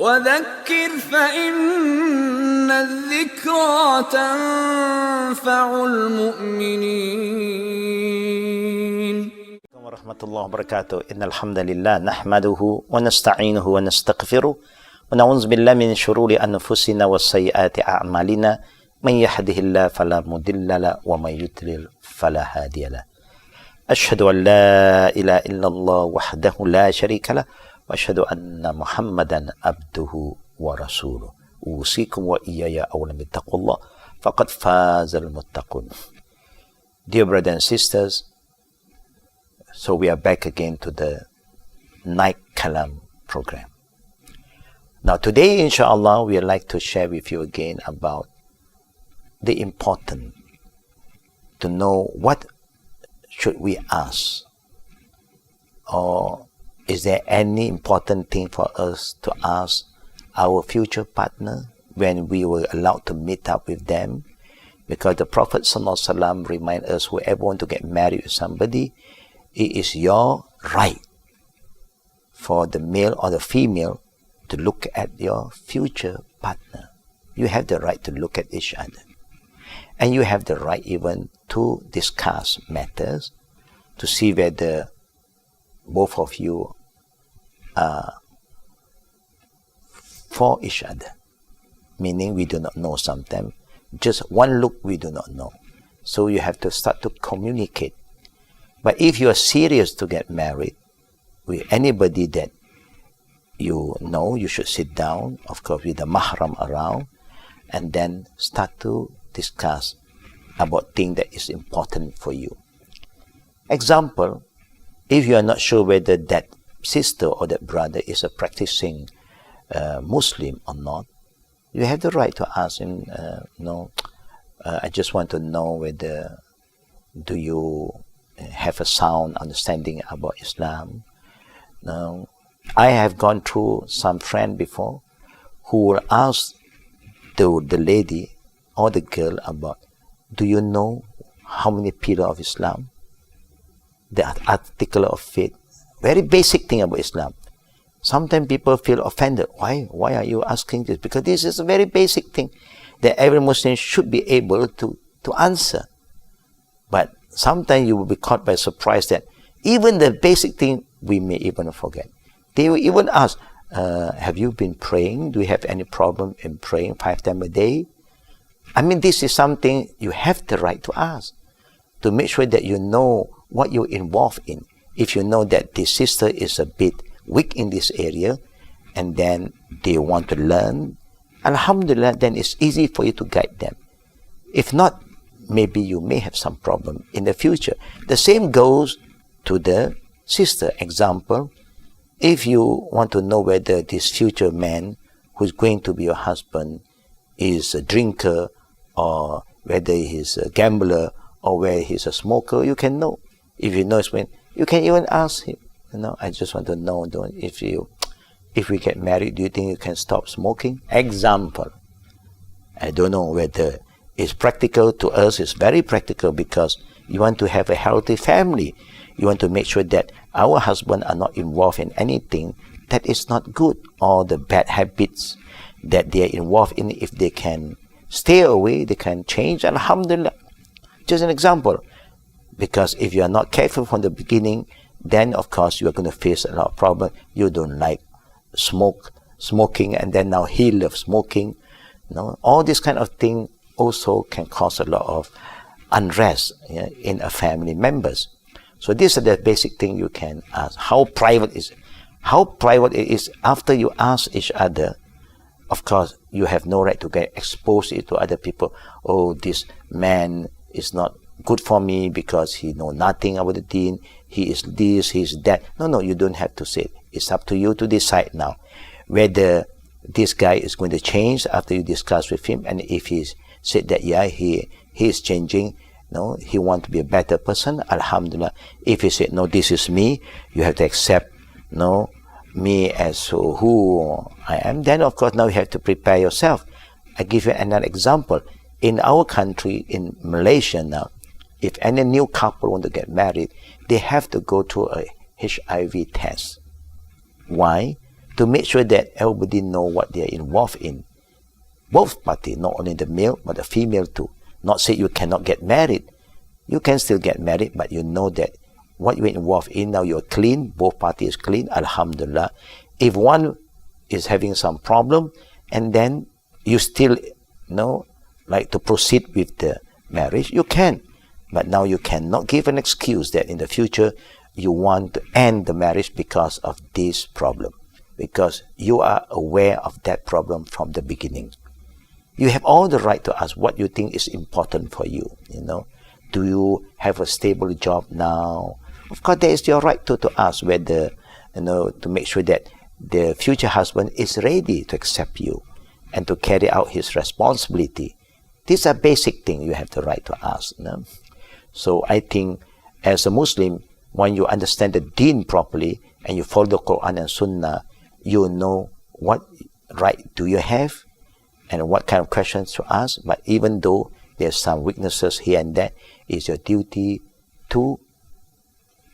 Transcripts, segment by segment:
وذكر فإن الذكرى تنفع المؤمنين. ورحمة الله وبركاته. إن الحمد لله نحمده ونستعينه ونستغفره ونعوذ بالله من شرور أنفسنا وسيئات أعمالنا من يهده الله فلا مضل له ومن يضلل فلا هادي له. أشهد أن لا إله إلا الله وحده لا شريك له وأشهد أن محمدا عبده ورسوله. أوصيكم وإياي أولا بتقوى الله فقد فاز المتقون. Dear brothers and sisters, so we are back again to the night kalam program. Now today, inshallah, we would like to share with you again about the important to know what should we ask, or is there any important thing for us to ask our future partner when we were allowed to meet up with them? Because the Prophet ﷺ reminds us, whoever want to get married with somebody, it is your right for the male or the female to look at your future partner. You have the right to look at each other. And you have the right even to discuss matters, to see whether both of you are for each other. Meaning we do not know sometimes. Just one look we do not know. So you have to start to communicate. But if you are serious to get married with anybody that you know, you should sit down, of course with the mahram around, and then start to discuss about things that is important for you. Example, if you are not sure whether that sister or that brother is a practicing Muslim or not, you have the right to ask him, I just want to know whether do you have a sound understanding about Islam. Now, I have gone through some friend before who will ask the lady or the girl about, do you know how many pillars of Islam? The article of faith. Very basic thing about Islam. Sometimes people feel offended. Why are you asking this? Because this is a very basic thing that every Muslim should be able to answer. But sometimes you will be caught by surprise that even the basic thing we may even forget. They will even ask, have you been praying? Do you have any problem in praying 5 times a day? I mean, this is something you have the right to ask, to make sure that you know what you're involved in. If you know that this sister is a bit weak in this area, and then they want to learn, alhamdulillah, then it's easy for you to guide them. If not, maybe you may have some problem in the future. The same goes to the sister. Example, if you want to know whether this future man who's going to be your husband is a drinker, or whether he's a gambler, or whether he's a smoker, you can know. If you know it's when, you can even ask him, I just want to know, if we get married, do you think you can stop smoking? Example. I don't know whether it's practical. To us, it's very practical because you want to have a healthy family. You want to make sure that our husbands are not involved in anything that is not good, or the bad habits that they are involved in. If they can stay away, they can change, alhamdulillah. Just an example. Because if you are not careful from the beginning, then of course you are going to face a lot of problems. You don't like smoking, and then now he loves smoking. All this kind of thing also can cause a lot of unrest in a family members. So these are the basic thing you can ask. How private is it? How private it is after you ask each other. Of course, you have no right to get exposed to other people. Oh, this man is not good for me because he know nothing about the deen. He is this, he is that. No, you don't have to say it. It's up to you to decide now whether this guy is going to change after you discuss with him. And if he said that, yeah, he is changing, he wants to be a better person, alhamdulillah. If he said, no, this is me, you have to accept, me as who I am. Then, of course, now you have to prepare yourself. I give you another example. In our country, in Malaysia now, if any new couple want to get married, they have to go through a HIV test. Why? To to make sure that everybody know what they are involved in. Both parties, not only the male but the female too. Not say you cannot get married. You can still get married, but you know that what you're involved in now, you're clean, both parties clean, alhamdulillah. If one is having some problem, and then you still like to proceed with the marriage, you can. But now you cannot give an excuse that in the future you want to end the marriage because of this problem. Because you are aware of that problem from the beginning. You have all the right to ask what you think is important for you. Do you have a stable job now? Of course, there is your right to ask whether, to make sure that the future husband is ready to accept you and to carry out his responsibility. These are basic things you have the right to ask. So I think as a Muslim, when you understand the deen properly and you follow the Qur'an and Sunnah, you know what right do you have and what kind of questions to ask. But even though there's some weaknesses here and there, it's your duty to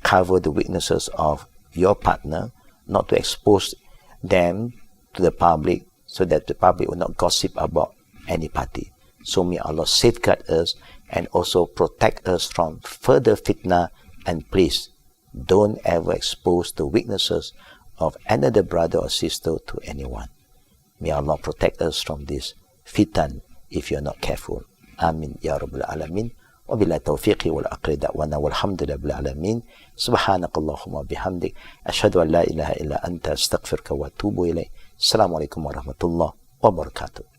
cover the weaknesses of your partner, not to expose them to the public so that the public will not gossip about any party. So may Allah safeguard us and also protect us from further fitna, and please don't ever expose the weaknesses of another brother or sister to anyone. May Allah protect us from this fitan if you're not careful. Amin ya Rabbal Alamin. وبالله التوفيق والعقل دعوانا والحمد لله رب العالمين. سبحانك اللهم وبحمدك أشهد أن لا إله إلا أنت أستغفرك وأتوب إليك. السلام عليكم ورحمة الله وبركاته.